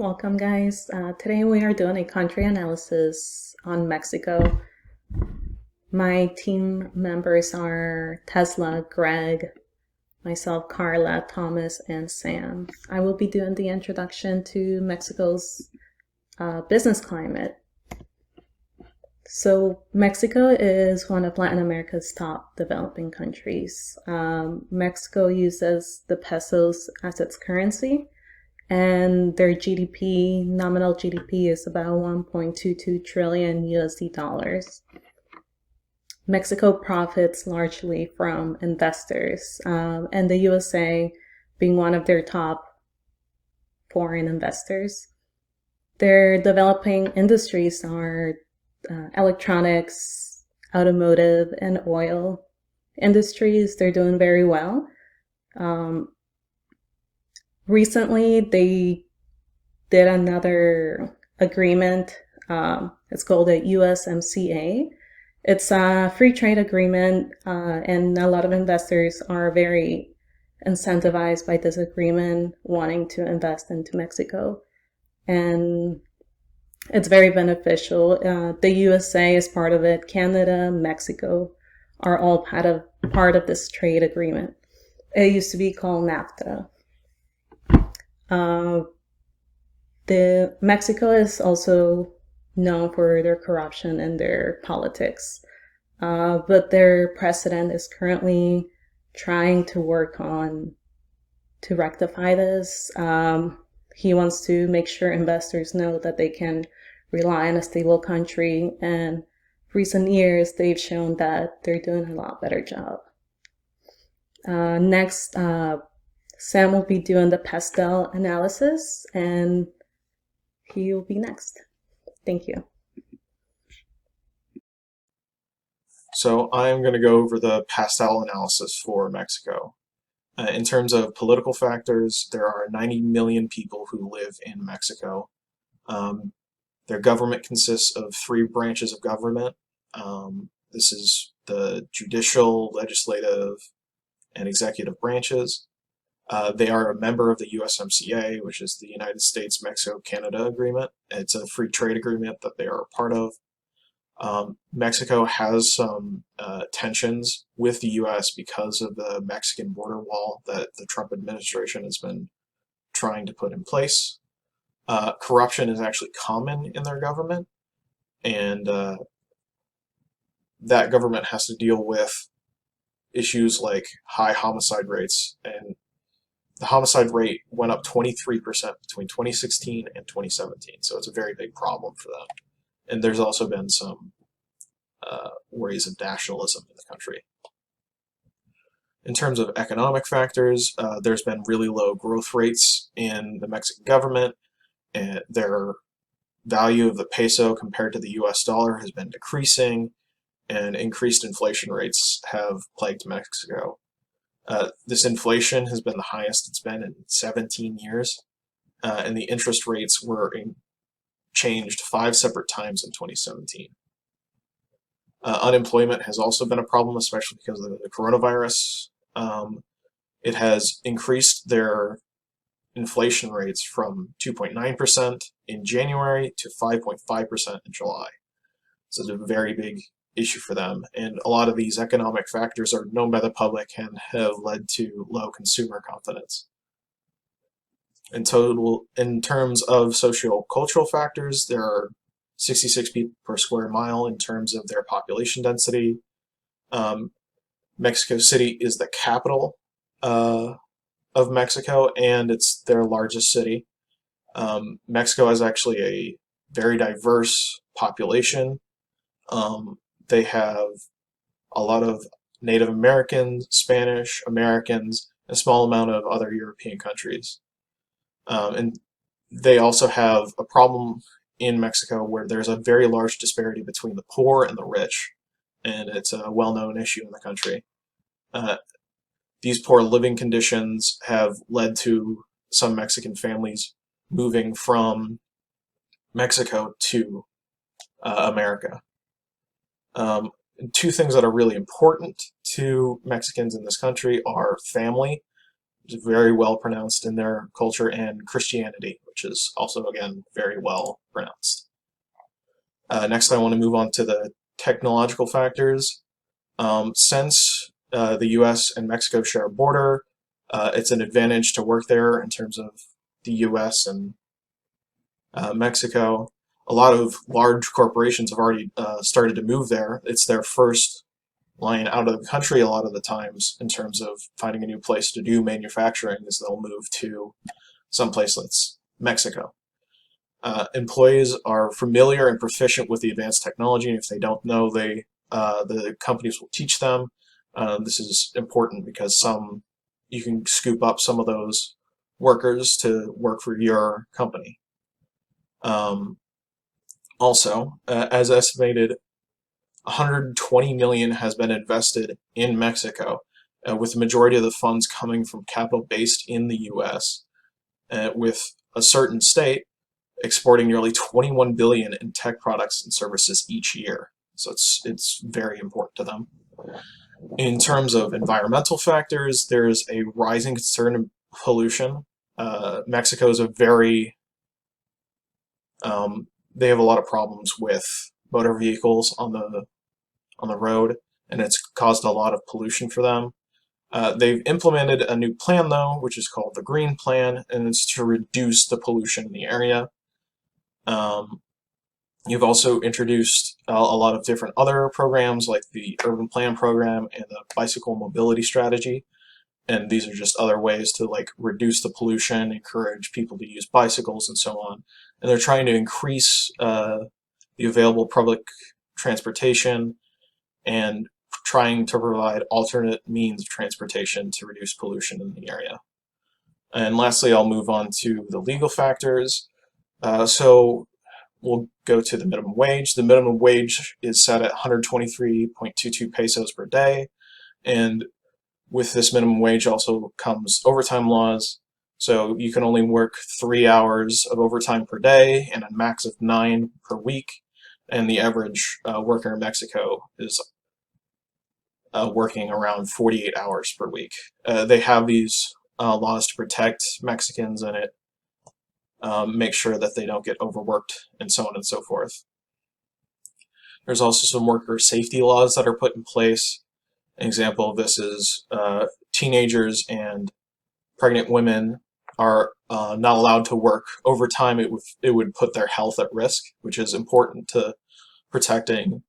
Welcome, guys. Today we are doing a country analysis on Mexico. My team members are Tesla, Greg, myself, Carla, Thomas, and Sam. I will be doing the introduction to Mexico's business climate. So Mexico is one of Latin America's top developing countries. Mexico uses the pesos as its currency, and their GDP, nominal GDP, is about 1.22 trillion USD dollars. Mexico profits largely from investors, and the USA being one of their top foreign investors. Their developing industries are electronics, automotive, and oil industries. They're doing very well. Recently, they did another agreement. It's called a USMCA. It's a free trade agreement, and a lot of investors are very incentivized by this agreement, wanting to invest into Mexico. And it's very beneficial. The USA is part of it. Canada, Mexico are all part of this trade agreement. It used to be called NAFTA. Mexico is also known for their corruption and their politics, but their president is currently trying to work on to rectify this. He wants to make sure investors know that they can rely on a stable country, and recent years they've shown that they're doing a lot better job. Next, Sam will be doing the pastel analysis, and he will be next. Thank you. So I'm going to go over the pastel analysis for Mexico. In terms of political factors, there are 90 million people who live in Mexico. Their government consists of 3 branches of government. This is the judicial, legislative, and executive branches. They are a member of the USMCA, which is the United States-Mexico-Canada Agreement. It's a free trade agreement that they are a part of. Mexico has some tensions with the U.S. because of the Mexican border wall that the Trump administration has been trying to put in place. Corruption is actually common in their government, and that government has to deal with issues like high homicide rates, and the homicide rate went up 23% between 2016 and 2017, so it's a very big problem for them. And there's also been some worries of nationalism in the country. In terms of economic factors, there's been really low growth rates in the Mexican government, and their value of the peso compared to the US dollar has been decreasing, and increased inflation rates have plagued Mexico. This inflation has been the highest it's been in 17 years, and the interest rates were changed 5 separate times in 2017. Unemployment has also been a problem, especially because of the coronavirus. It has increased their inflation rates from 2.9% in January to 5.5% in July. So it's a very big issue for them, and a lot of these economic factors are known by the public and have led to low consumer confidence. In total, in terms of socio-cultural factors, there are 66 people per square mile in terms of their population density. Mexico City is the capital of Mexico, and it's their largest city. Mexico has actually a very diverse population. They have a lot of Native Americans, Spanish Americans, and a small amount of other European countries. And they also have a problem in Mexico where there's a very large disparity between the poor and the rich, and it's a well-known issue in the country. These poor living conditions have led to some Mexican families moving from Mexico to America. 2 things that are really important to Mexicans in this country are family is very well pronounced in their culture, and Christianity, which is also, again, very well pronounced. Next, I want to move on to the technological factors. Since the US and Mexico share a border, it's an advantage to work there in terms of the US and Mexico. A lot of large corporations have already started to move there. It's their first line out of the country a lot of the times in terms of finding a new place to do manufacturing, is they'll move to someplace that's Mexico. Employees are familiar and proficient with the advanced technology, and if they don't know, the companies will teach them. This is important because you can scoop up some of those workers to work for your company. Also, as estimated, 120 million has been invested in Mexico, with the majority of the funds coming from capital based in the U.S., with a certain state exporting nearly 21 billion in tech products and services each year. So it's very important to them. In terms of environmental factors, there's a rising concern of pollution. Mexico is they have a lot of problems with motor vehicles on the road, and it's caused a lot of pollution for them. They've implemented a new plan, though, which is called the Green Plan, and it's to reduce the pollution in the area. You've also introduced a lot of different other programs like the Urban Plan Program and the Bicycle Mobility Strategy. And these are just other ways to reduce the pollution, encourage people to use bicycles and so on. And they're trying to increase the available public transportation and trying to provide alternate means of transportation to reduce pollution in the area. And lastly, I'll move on to the legal factors. So we'll go to the minimum wage. The minimum wage is set at 123.22 pesos per day, and with this minimum wage also comes overtime laws. So you can only work 3 hours of overtime per day and a max of 9 per week. And the average worker in Mexico is working around 48 hours per week. They have these laws to protect Mexicans and make sure that they don't get overworked and so on and so forth. There's also some worker safety laws that are put in place. An example of this is teenagers and pregnant women are not allowed to work overtime. It would put their health at risk, which is important to protecting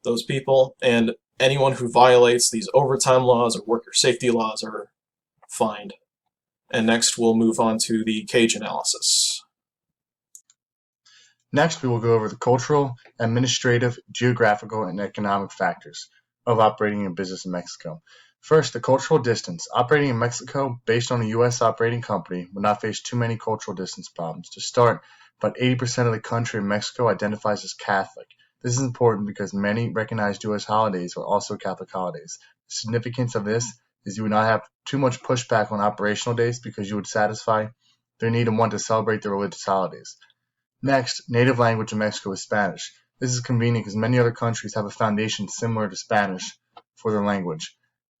those people. And anyone who violates these overtime laws or worker safety laws are fined. And next we'll move on to the cage analysis. Next, we will go over the cultural, administrative, geographical, and economic factors of operating a business in Mexico. First, the cultural distance. Operating in Mexico, based on a U.S. operating company, would not face too many cultural distance problems. To start, about 80% of the country in Mexico identifies as Catholic. This is important because many recognized U.S. holidays are also Catholic holidays. The significance of this is you would not have too much pushback on operational days because you would satisfy their need and want to celebrate their religious holidays. Next, native language in Mexico is Spanish. This is convenient because many other countries have a foundation similar to Spanish for their language.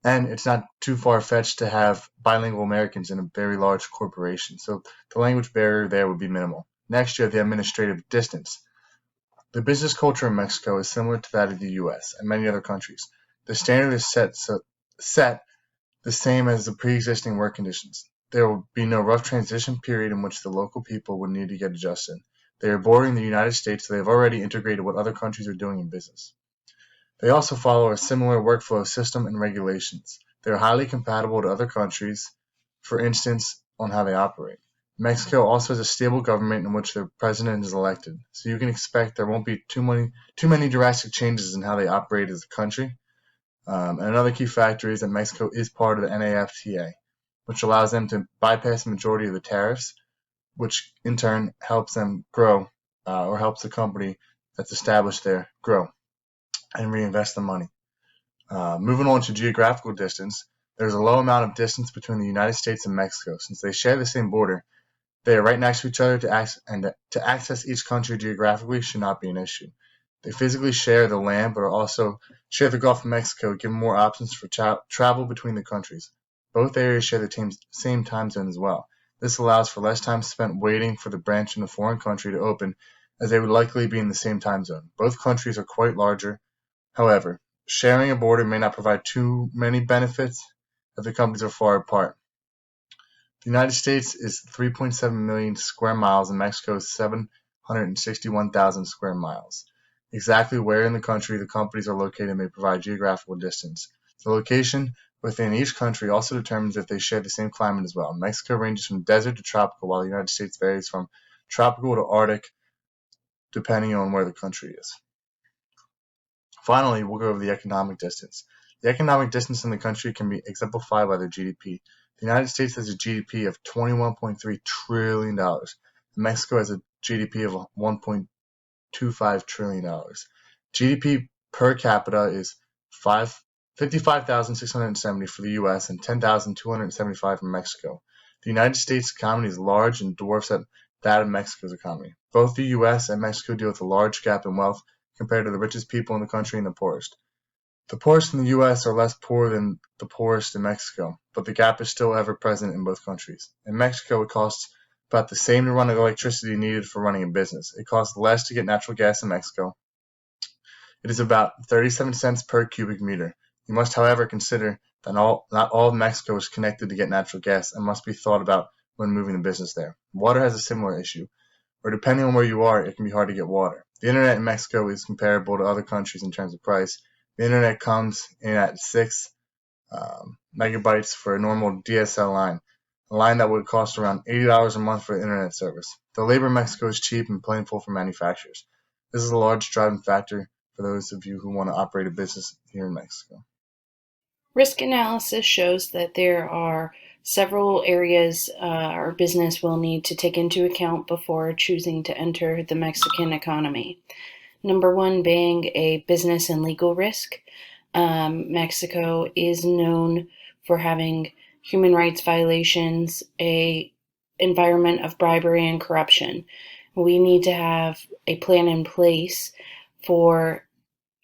And it's not too far-fetched to have bilingual Americans in a very large corporation, so the language barrier there would be minimal. Next, you have the administrative distance. The business culture in Mexico is similar to that of the U.S. and many other countries. The standard is set the same as the pre-existing work conditions. There will be no rough transition period in which the local people would need to get adjusted. They are bordering the United States, so they have already integrated what other countries are doing in business. They also follow a similar workflow system and regulations. They are highly compatible to other countries, for instance, on how they operate. Mexico also has a stable government in which their president is elected, so you can expect there won't be too many drastic changes in how they operate as a country. And another key factor is that Mexico is part of the NAFTA, which allows them to bypass the majority of the tariffs, which in turn helps them grow, or helps the company that's established there grow and reinvest the money. Moving on to geographical distance, there's a low amount of distance between the United States and Mexico. Since they share the same border, they are right next to each other, to access each country geographically should not be an issue. They physically share the land, but also share the Gulf of Mexico, giving more options for travel between the countries. Both areas share the same time zone as well. This allows for less time spent waiting for the branch in a foreign country to open, as they would likely be in the same time zone. Both countries are quite larger. However, sharing a border may not provide too many benefits if the countries are far apart. The United States is 3.7 million square miles and Mexico is 761,000 square miles. Exactly where in the country the companies are located may provide geographical distance. The location within each country also determines if they share the same climate as well. Mexico ranges from desert to tropical, while the United States varies from tropical to Arctic, depending on where the country is. Finally, we'll go over the economic distance. The economic distance in the country can be exemplified by their GDP. The United States has a GDP of $21.3 trillion. Mexico has a GDP of $1.25 trillion. GDP per capita is 55,670 for the US and 10,275 for Mexico. The United States economy is large and dwarfs that of Mexico's economy. Both the US and Mexico deal with a large gap in wealth compared to the richest people in the country and the poorest. The poorest in the US are less poor than the poorest in Mexico, but the gap is still ever present in both countries. In Mexico, it costs about the same to run the electricity needed for running a business. It costs less to get natural gas in Mexico. It is about 37 cents per cubic meter. You must, however, consider that not all of Mexico is connected to get natural gas and must be thought about when moving the business there. Water has a similar issue, or depending on where you are, it can be hard to get water. The internet in Mexico is comparable to other countries in terms of price. The internet comes in at 6 megabytes for a normal DSL line, a line that would cost around $80 a month for internet service. The labor in Mexico is cheap and plentiful for manufacturers. This is a large driving factor for those of you who want to operate a business here in Mexico. Risk analysis shows that there are several areas our business will need to take into account before choosing to enter the Mexican economy. Number one being a business and legal risk. Mexico is known for having human rights violations, a environment of bribery and corruption. We need to have a plan in place for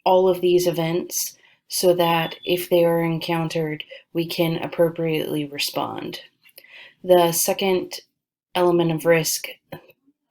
all of these events so that if they are encountered, we can appropriately respond. The second element of risk,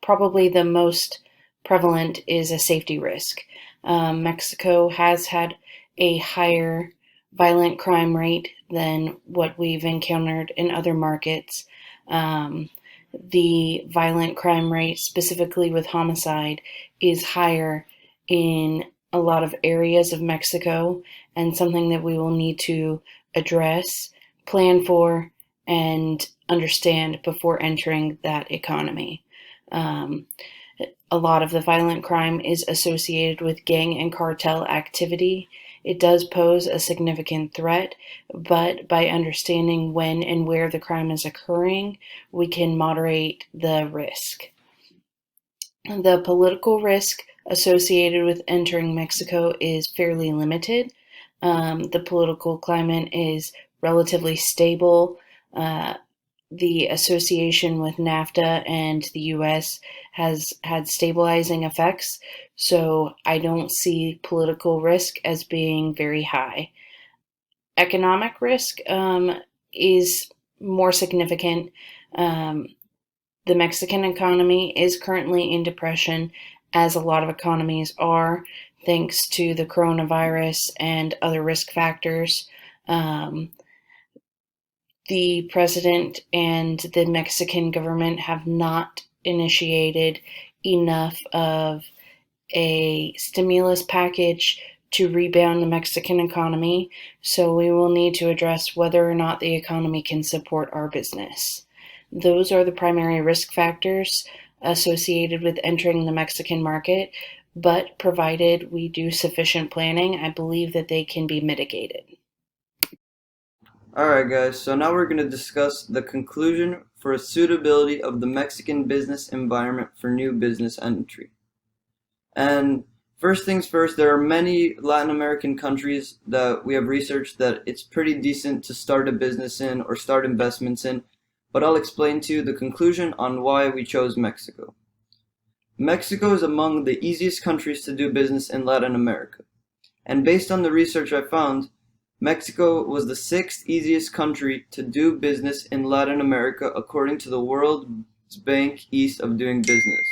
probably the most prevalent, is a safety risk. Mexico has had a higher violent crime rate than what we've encountered in other markets. The violent crime rate, specifically with homicide, is higher in a lot of areas of Mexico, and something that we will need to address, plan for, and understand before entering that economy. A lot of the violent crime is associated with gang and cartel activity. It does pose a significant threat, but by understanding when and where the crime is occurring, we can moderate the risk. The political risk associated with entering Mexico is fairly limited. The political climate is relatively stable. The association with NAFTA and the US has had stabilizing effects, so I don't see political risk as being very high. Economic risk is more significant. The Mexican economy is currently in depression, as a lot of economies are, thanks to the coronavirus and other risk factors. The president and the Mexican government have not initiated enough of a stimulus package to rebound the Mexican economy, so we will need to address whether or not the economy can support our business. Those are the primary risk factors associated with entering the Mexican market, but provided we do sufficient planning, I believe that they can be mitigated. Alright guys, so now we're going to discuss the conclusion for suitability of the Mexican business environment for new business entry. And first things first, there are many Latin American countries that we have researched that it's pretty decent to start a business in or start investments in, but I'll explain to you the conclusion on why we chose Mexico. Mexico is among the easiest countries to do business in Latin America, and based on the research I found, Mexico was the 6th easiest country to do business in Latin America according to the World Bank Ease of Doing Business.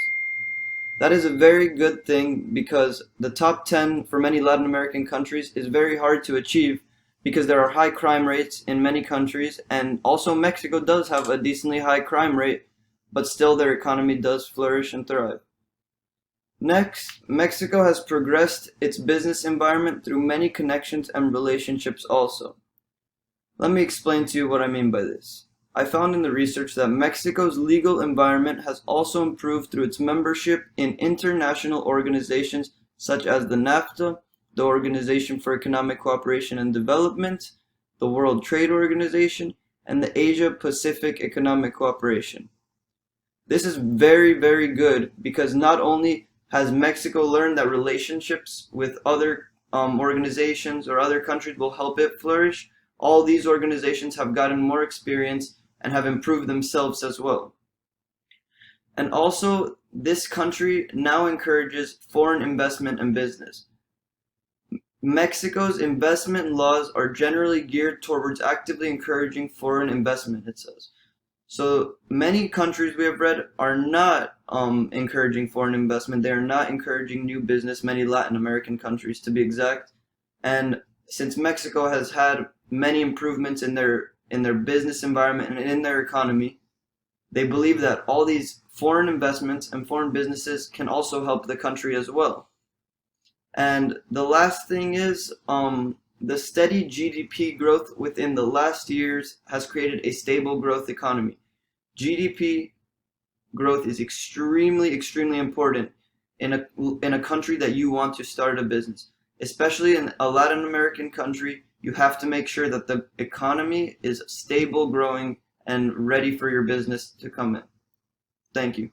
That is a very good thing because the top 10 for many Latin American countries is very hard to achieve because there are high crime rates in many countries, and also Mexico does have a decently high crime rate, but still their economy does flourish and thrive. Next, Mexico has progressed its business environment through many connections and relationships also. Let me explain to you what I mean by this. I found in the research that Mexico's legal environment has also improved through its membership in international organizations such as the NAFTA, the Organization for Economic Cooperation and Development, the World Trade Organization, and the Asia-Pacific Economic Cooperation. This is very, very good because not only has Mexico learned that relationships with other organizations or other countries will help it flourish, all these organizations have gotten more experience and have improved themselves as well. And also, this country now encourages foreign investment and business. Mexico's investment laws are generally geared towards actively encouraging foreign investment, it says. So many countries we have read are not encouraging foreign investment. They are not encouraging new business, many Latin American countries to be exact. And since Mexico has had many improvements in their business environment and in their economy, they believe that all these foreign investments and foreign businesses can also help the country as well. And the last thing is the steady GDP growth within the last years has created a stable growth economy. GDP growth is extremely, extremely important in a country that you want to start a business. Especially in a Latin American country, you have to make sure that the economy is stable, growing, and ready for your business to come in. Thank you.